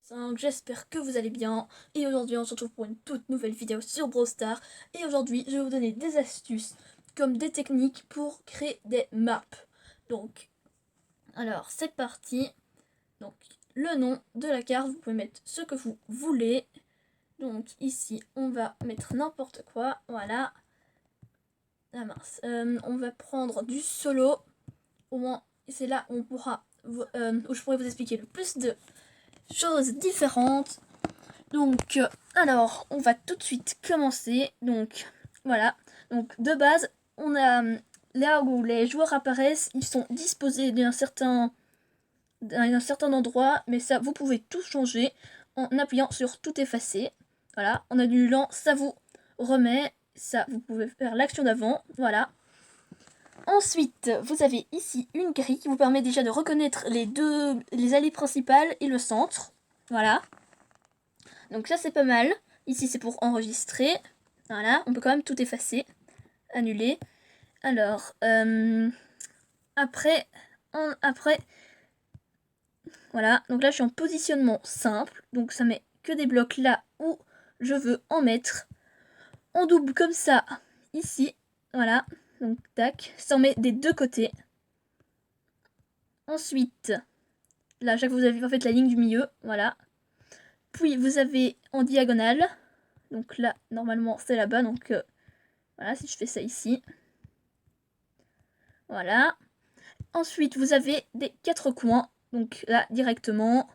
Donc j'espère que vous allez bien et aujourd'hui on se retrouve pour une toute nouvelle vidéo sur Brawl Stars et aujourd'hui je vais vous donner des astuces comme des techniques pour créer des maps. Donc alors c'est parti. Donc le nom de la carte, vous pouvez mettre ce que vous voulez. Donc ici on va mettre n'importe quoi, voilà. Ah mince, on va prendre du solo, au moins c'est là où on pourra où je pourrais vous expliquer le plus de choses différentes. Donc, alors, on va tout de suite commencer. Donc, voilà. Donc, de base, on a là où les joueurs apparaissent, ils sont disposés d'un certain endroit, mais ça, vous pouvez tout changer en appuyant sur tout effacer. Voilà, en annulant, ça vous remet. Ça, vous pouvez faire l'action d'avant. Voilà. Ensuite, vous avez ici une grille qui vous permet déjà de reconnaître les allées principales et le centre. Voilà. Donc ça c'est pas mal. Ici c'est pour enregistrer. Voilà, on peut quand même tout effacer. Annuler. Alors, après, voilà. Donc là je suis en positionnement simple. Donc ça met que des blocs là où je veux en mettre. On double comme ça ici. Voilà. Donc tac. Ça en met des deux côtés. Ensuite, là chaque fois vous avez en fait la ligne du milieu. Voilà. Puis vous avez en diagonale. Donc là, normalement, c'est là-bas. Donc voilà, si je fais ça ici. Voilà. Ensuite, vous avez des quatre coins. Donc là, directement,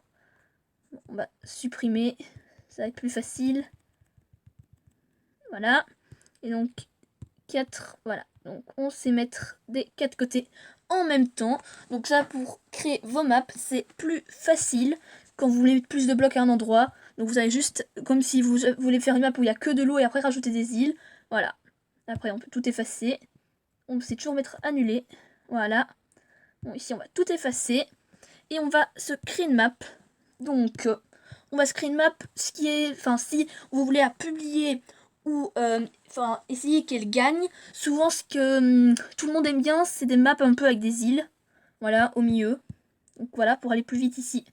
on va supprimer. Ça va être plus facile. Voilà. Et donc, 4. Voilà. Donc, on sait mettre des quatre côtés en même temps. Donc ça, pour créer vos maps, c'est plus facile quand vous voulez mettre plus de blocs à un endroit. Donc vous avez juste, comme si vous voulez faire une map où il n'y a que de l'eau et après rajouter des îles. Voilà. Après, on peut tout effacer. On sait toujours mettre annuler. Voilà. Bon, ici, on va tout effacer. Et on va se créer une map. Donc, on va se créer une map, ce qui est, enfin, si vous voulez la publier ou, essayer qu'elle gagne, souvent ce que tout le monde aime bien, c'est des maps un peu avec des îles. Voilà, au milieu. Donc voilà, pour aller plus vite ici,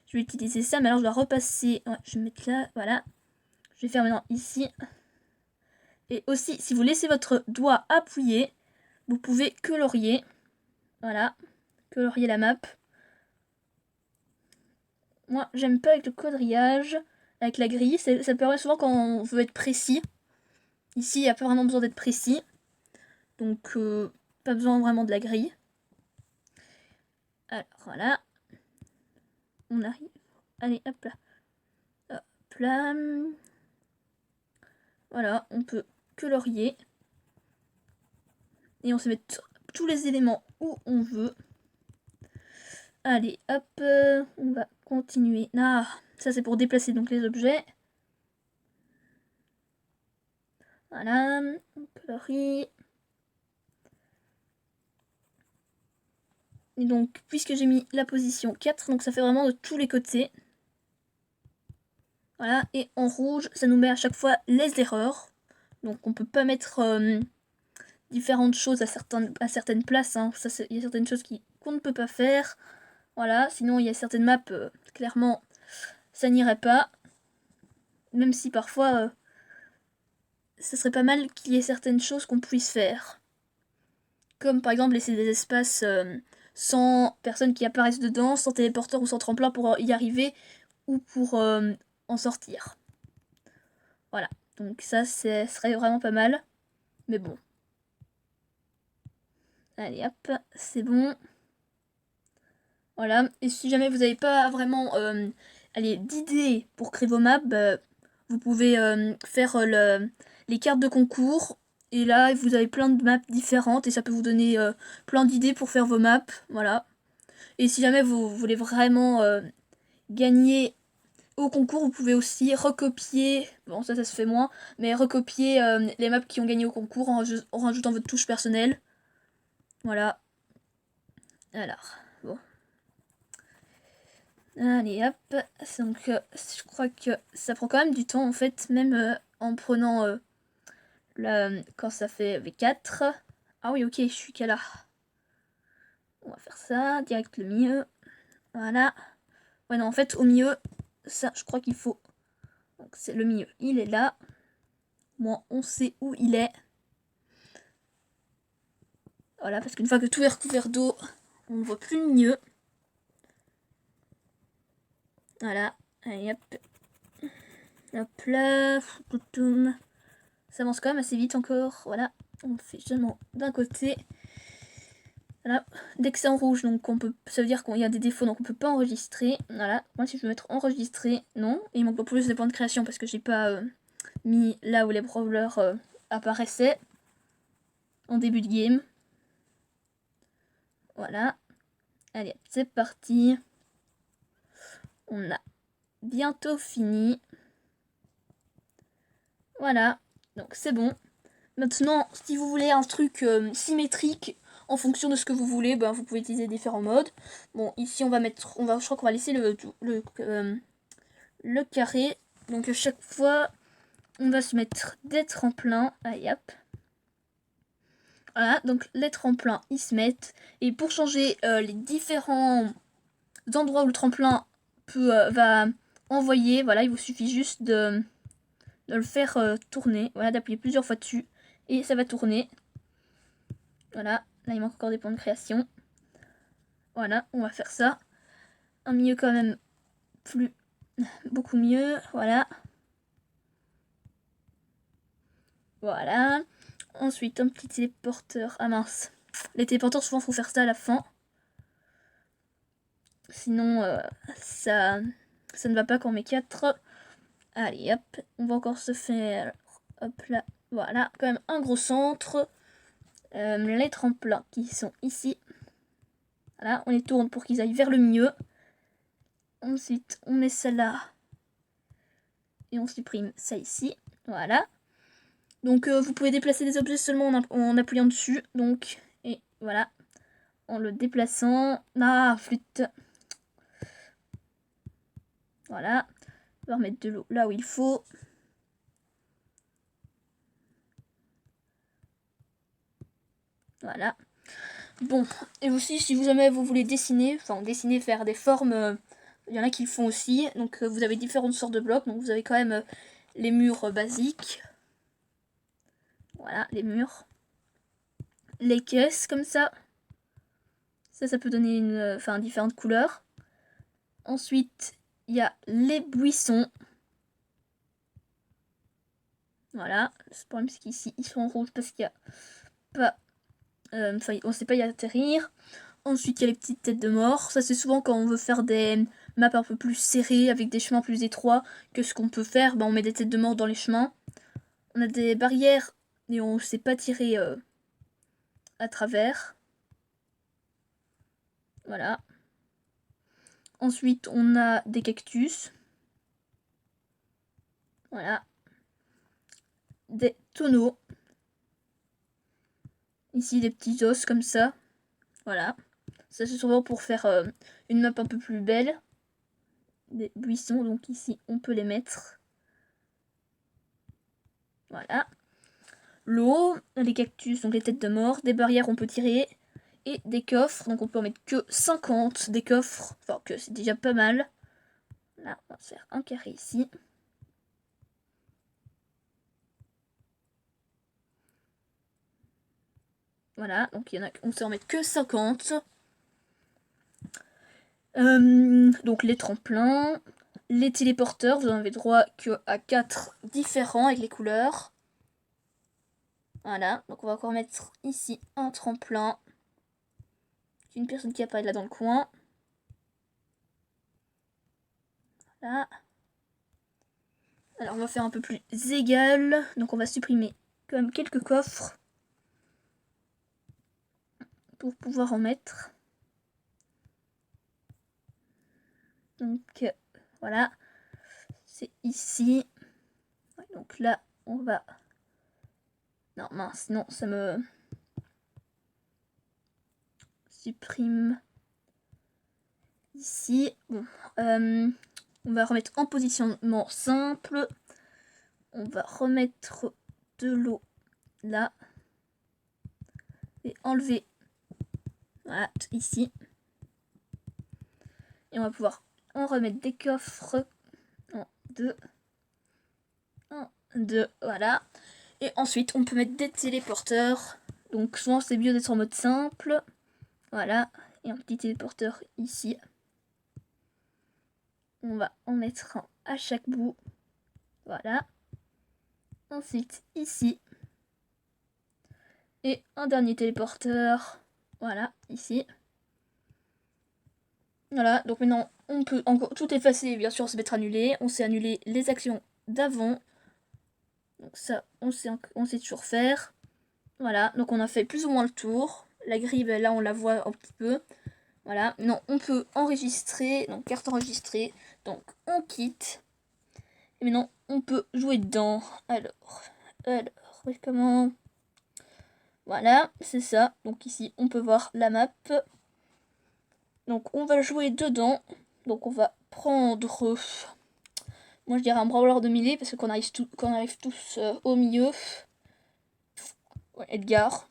je vais utiliser ça. Mais alors, je dois repasser. Ouais, je vais mettre là, voilà. Je vais faire maintenant ici. Et aussi, si vous laissez votre doigt appuyé, vous pouvez colorier. Voilà, colorier la map. Moi, j'aime pas avec le quadrillage, avec la grille. Ça permet souvent quand on veut être précis. Ici, il n'y a pas vraiment besoin d'être précis. Donc, pas besoin vraiment de la grille. Alors, voilà. On arrive. Allez, hop là. Hop là. Voilà, on peut colorier. Et on se met tous les éléments où on veut. Allez, hop. On va continuer. Ah, ça c'est pour déplacer donc les objets. Voilà, on colorie. Et donc, puisque j'ai mis la position 4, donc ça fait vraiment de tous les côtés. Voilà, et en rouge, ça nous met à chaque fois les erreurs. Donc on peut pas mettre différentes choses à certaines places. Hein. Il y a certaines choses qu'on ne peut pas faire. Voilà, sinon il y a certaines maps, clairement, ça n'irait pas. Même si parfois, ça serait pas mal qu'il y ait certaines choses qu'on puisse faire. Comme par exemple laisser des espaces sans personnes qui apparaissent dedans, sans téléporteur ou sans tremplin pour y arriver ou pour en sortir. Voilà, donc ça serait vraiment pas mal. Mais bon. Allez hop, c'est bon. Voilà, et si jamais vous n'avez pas vraiment d'idées pour créer vos maps, bah, vous pouvez faire les cartes de concours. Et là, vous avez plein de maps différentes et ça peut vous donner plein d'idées pour faire vos maps. Voilà. Et si jamais vous voulez vraiment gagner au concours, vous pouvez aussi recopier, bon ça se fait moins, mais recopier les maps qui ont gagné au concours en rajoutant votre touche personnelle. Voilà. Alors, bon. Allez hop, donc je crois que ça prend quand même du temps en fait, même en prenant quand ça fait V4. Ah oui ok, je suis qu'à là. On va faire ça, direct le milieu. Voilà. Ouais non en fait au milieu, ça, je crois qu'il faut... Donc c'est le milieu, il est là. Bon, on sait où il est. Voilà, parce qu'une fois que tout est recouvert d'eau, on ne voit plus le milieu. Voilà, allez hop. Hop là, ça avance quand même assez vite encore. Voilà, on fait seulement d'un côté. Voilà, dès que c'est en rouge, donc ça veut dire qu'il y a des défauts, donc on peut pas enregistrer. Voilà, moi si je veux mettre enregistrer, non. Et il manque pas plus de points de création parce que j'ai pas mis là où les brawlers apparaissaient en début de game. Voilà, allez, c'est parti. On a bientôt fini. Voilà, donc c'est bon. Maintenant, si vous voulez un truc symétrique en fonction de ce que vous voulez, ben, vous pouvez utiliser différents modes. Bon, ici on va mettre, je crois qu'on va laisser le carré. Donc à chaque fois, on va se mettre des tremplins. Allez hop. Voilà, donc les tremplins, ils se mettent. Et pour changer les différents endroits où le tremplin va envoyer, voilà, il vous suffit juste de le faire tourner. Voilà, d'appuyer plusieurs fois dessus. Et ça va tourner. Voilà, là il manque encore des points de création. Voilà, on va faire ça. Un milieu quand même beaucoup mieux. Voilà. Voilà. Ensuite, un petit téléporteur. Ah mince. Les téléporteurs, souvent, faut faire ça à la fin. Sinon, ça ne va pas quand on met 4. Allez, hop. On va encore se faire... Hop là. Voilà, quand même un gros centre. Les tremplins qui sont ici. Voilà, on les tourne pour qu'ils aillent vers le milieu. Ensuite, on met ça là. Et on supprime ça ici. Voilà. Donc, vous pouvez déplacer des objets seulement en appuyant dessus. Donc, et voilà. En le déplaçant. Ah, flûte. Voilà. On va remettre de l'eau là où il faut. Voilà. Bon, et aussi, si vous jamais vous voulez dessiner, faire des formes, il y en a qui le font aussi. Donc, vous avez différentes sortes de blocs. Donc, vous avez quand même les murs basiques. Voilà, les murs. Les caisses, comme ça. Ça peut donner différentes couleurs. Ensuite, il y a les buissons. Voilà. Le problème, c'est qu'ici, ils sont en rouge parce qu'il n'y a pas... on ne sait pas y atterrir. Ensuite, il y a les petites têtes de mort. Ça, c'est souvent quand on veut faire des maps un peu plus serrées, avec des chemins plus étroits que ce qu'on peut faire. Ben, on met des têtes de mort dans les chemins. On a des barrières et on ne sait pas tirer à travers. Voilà. Ensuite, on a des cactus. Voilà. Des tonneaux. Ici, des petits os comme ça. Voilà. Ça, c'est souvent pour faire une map un peu plus belle. Des buissons, donc ici, on peut les mettre. Voilà. L'eau, les cactus, donc les têtes de mort. Des barrières, on peut tirer. Et des coffres, donc on peut en mettre que 50 des coffres. Enfin, que c'est déjà pas mal. Là, on va faire un carré ici. Voilà, donc il y en a, on sait en mettre que 50. Donc les tremplins, les téléporteurs, vous en avez droit qu'à 4 différents avec les couleurs. Voilà, donc on va encore mettre ici un tremplin. Une personne qui apparaît là dans le coin. Voilà. Alors on va faire un peu plus égal. Donc on va supprimer quand même quelques coffres pour pouvoir en mettre. Donc voilà, c'est ici. Ouais, donc là, on va... Non, mince, non, ça me supprime ici. Bon, on va remettre en positionnement simple. On va remettre de l'eau là. Et enlever, voilà, ici. Et on va pouvoir en remettre des coffres 2. 1, 2, voilà. Et ensuite, on peut mettre des téléporteurs. Donc souvent, c'est mieux d'être en mode simple. Voilà. Et un petit téléporteur ici. On va en mettre un à chaque bout. Voilà. Ensuite, ici. Et un dernier téléporteur. Voilà, ici. Voilà, donc maintenant, on peut encore tout effacer, bien sûr, se mettre annulé. On sait annuler les actions d'avant. Donc ça, on sait toujours faire. Voilà, donc on a fait plus ou moins le tour. La grille, ben là, on la voit un petit peu. Voilà, non, on peut enregistrer, donc carte enregistrée. Donc, on quitte. Et maintenant, on peut jouer dedans. Alors, oui, comment... Voilà, c'est ça. Donc ici, on peut voir la map. Donc, on va jouer dedans. Donc, on va prendre... Moi, je dirais un brawler de mêlée, parce qu'on arrive, tous au milieu. Ouais, Edgar.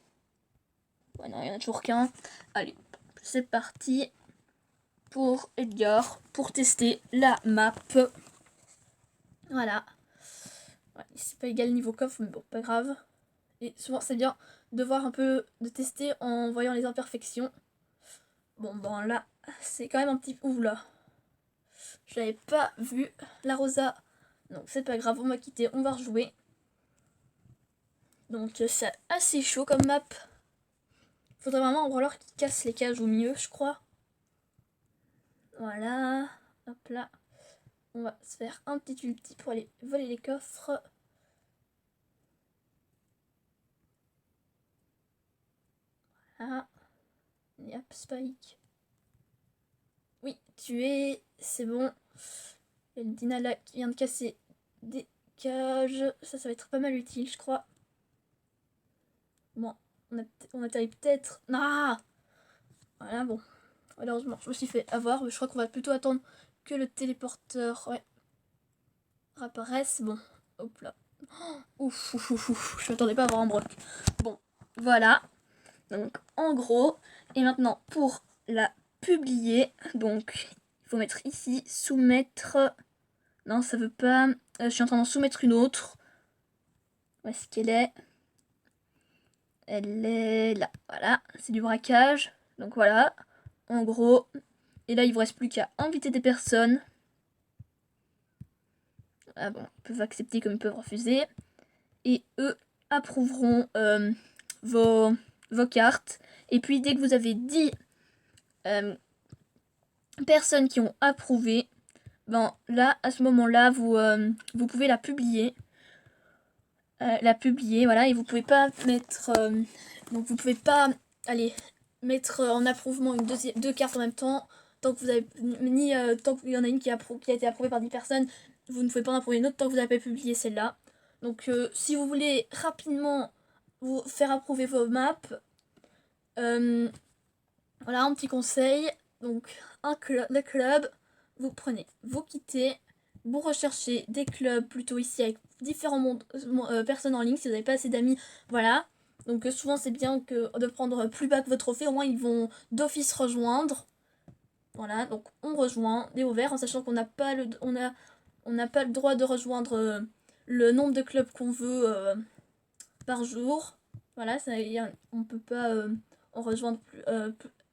Ouais, non, il n'y en a toujours qu'un. Allez, c'est parti pour Edgar, pour tester la map. Voilà. Ouais, c'est pas égal niveau coffre, mais bon, pas grave. Et souvent, c'est bien de voir un peu, de tester en voyant les imperfections. Bon, là, c'est quand même un petit... Ouh là. Je l'avais pas vu, la Rosa. Donc, c'est pas grave, on m'a quitté, on va rejouer. Donc, c'est assez chaud comme map. Faudrait vraiment un brawler qui casse les cages au milieu, je crois. Voilà. Hop là. On va se faire un petit ulti pour aller voler les coffres. Voilà. Et hop, Spike. Oui, tué. C'est bon. Il y a une Dina là qui vient de casser des cages. Ça va être pas mal utile, je crois. Bon, on atterrit peut-être... Ah! Voilà, bon. Malheureusement, je me suis fait avoir. Mais je crois qu'on va plutôt attendre que le téléporteur apparaisse. Bon, hop là. Ouf. Je m'attendais pas à avoir un broc. Bon, voilà. Donc, en gros. Et maintenant, pour la publier, donc, il faut mettre ici, soumettre... Non, ça veut pas... je suis en train d'en soumettre une autre. Où est-ce qu'elle est? Elle est là. Voilà, c'est du braquage. Donc voilà, en gros. Et là, il vous reste plus qu'à inviter des personnes. Ah bon, ils peuvent accepter comme ils peuvent refuser. Et eux approuveront vos cartes. Et puis, dès que vous avez 10 personnes qui ont approuvé, ben là, à ce moment-là, vous pouvez la publier. Voilà, et vous pouvez pas mettre... donc vous pouvez pas mettre en approuvement deux cartes en même temps. Tant que vous avez tant qu'il y en a une qui a été approuvée par 10 personnes, vous ne pouvez pas en approuver une autre tant que vous n'avez pas publié celle-là. Donc si vous voulez rapidement vous faire approuver vos maps, voilà un petit conseil. Donc le club, vous prenez, vous quittez, vous recherchez des clubs plutôt ici avec différents personnes en ligne si vous n'avez pas assez d'amis, voilà. Donc souvent c'est bien de prendre plus bas que votre trophée, au moins ils vont d'office rejoindre. Voilà, donc on rejoint des ouverts en sachant qu'on n'a pas le droit de rejoindre le nombre de clubs qu'on veut par jour. Voilà, on peut pas en rejoindre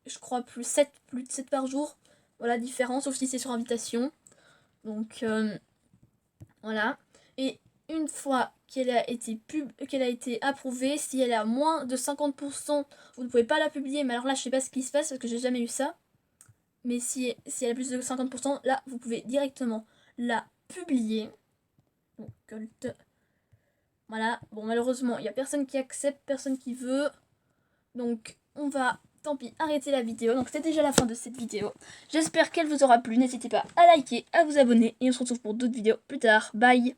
je crois plus de 7 par jour. Voilà, différent, sauf si c'est sur invitation. Donc voilà. Et une fois qu'elle a été approuvée, si elle est à moins de 50%, vous ne pouvez pas la publier. Mais alors là, je sais pas ce qui se passe parce que j'ai jamais eu ça. Mais si elle a plus de 50%, là, vous pouvez directement la publier. Donc, voilà. Bon, malheureusement, il n'y a personne qui accepte, personne qui veut. Donc, on va, tant pis, arrêter la vidéo. Donc, c'est déjà la fin de cette vidéo. J'espère qu'elle vous aura plu. N'hésitez pas à liker, à vous abonner. Et on se retrouve pour d'autres vidéos plus tard. Bye!